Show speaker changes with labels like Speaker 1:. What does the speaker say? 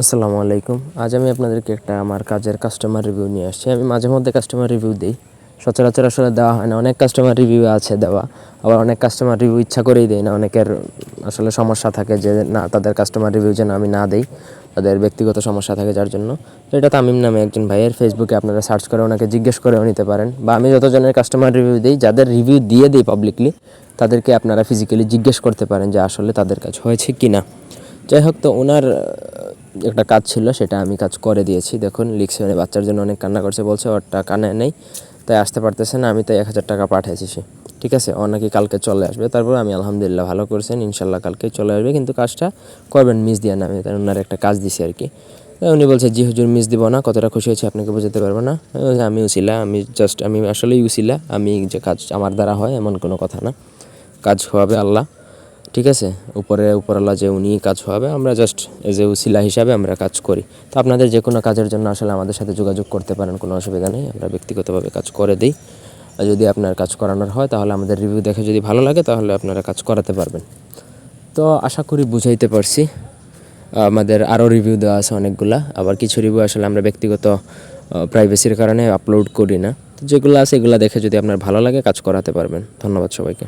Speaker 1: আসসালামু আলাইকুম। আজ আমি আপনাদেরকে একটা আমার কাজের কাস্টমার রিভিউ নিয়ে আসছি। আমি মাঝে মধ্যে কাস্টমার রিভিউ দিই, সচরাচর আসলে দেওয়া হয় না। অনেক কাস্টমার রিভিউ আছে দেওয়া, আবার অনেক কাস্টমার রিভিউ ইচ্ছা করেই দেয় না। অনেকের আসলে সমস্যা থাকে যে না, তাদের কাস্টমার রিভিউ যেন আমি না দিই, তাদের ব্যক্তিগত সমস্যা থাকে যার জন্য। তো এটা তামিম নামে একজন ভাইয়ের, ফেসবুকে আপনারা সার্চ করে ওনাকে জিজ্ঞেস করেও নিতে পারেন, বা আমি যতজনের কাস্টমার রিভিউ দিই, যাদের রিভিউ দিয়ে দিই পাবলিকলি, তাদেরকে আপনারা ফিজিক্যালি জিজ্ঞেস করতে পারেন যে আসলে তাদের কাজ হয়েছে কি না। যাই হোক, তো ওনার একটা কাজ ছিল, সেটা আমি কাজ করে দিয়েছি। দেখুন লিখছে, বাচ্চার জন্য অনেক কান্না করছে, বলছে ওর টাকা নেই, তাই আসতে পারতেছে না। আমি তাই 1000 টাকা পাঠিয়েছি। সে ঠিক আছে, ও নাকি কালকে চলে আসবে। তারপর আমি আলহামদুলিল্লাহ ভালো করছেন, ইনশাল্লাহ কালকেই চলে আসবে, কিন্তু কাজটা করবেন মিস দিয়ে না। আমি তাই ওনার একটা কাজ দিছি আর কি। উনি বলছে জি হুজুর, মিস দিব না। কতটা খুশি হয়েছে আপনাকে বোঝাতে পারবো না। আমি উছিলা, আমি আসলেই উছিলা। আমি যে কাজ আমার দ্বারা হয় এমন কোনো কথা না, কাজ হবে আল্লাহ, ঠিক আছে। উপরওয়ালা যে উনি কাজ হবে, আমরা জাস্ট এজ এ উসিলা হিসাবে আমরা কাজ করি। তো আপনাদের যে কোনো কাজের জন্য আসলে আমাদের সাথে যোগাযোগ করতে পারেন, কোনো অসুবিধা নেই। আমরা ব্যক্তিগতভাবে কাজ করে দিই। আর যদি আপনার কাজ করানোর হয়, তাহলে আমাদের রিভিউ দেখে যদি ভালো লাগে, তাহলে আপনারা কাজ করাতে পারবেন। তো আশা করি বুঝাইতে পারছি। আমাদের আরও রিভিউ দেওয়া আছে অনেকগুলা, আবার কিছু রিভিউ আসলে আমরা ব্যক্তিগত প্রাইভেসির কারণে আপলোড করি না। তো যেগুলো আছে এগুলো দেখে যদি আপনার ভালো লাগে, কাজ করাতে পারবেন। ধন্যবাদ সবাইকে।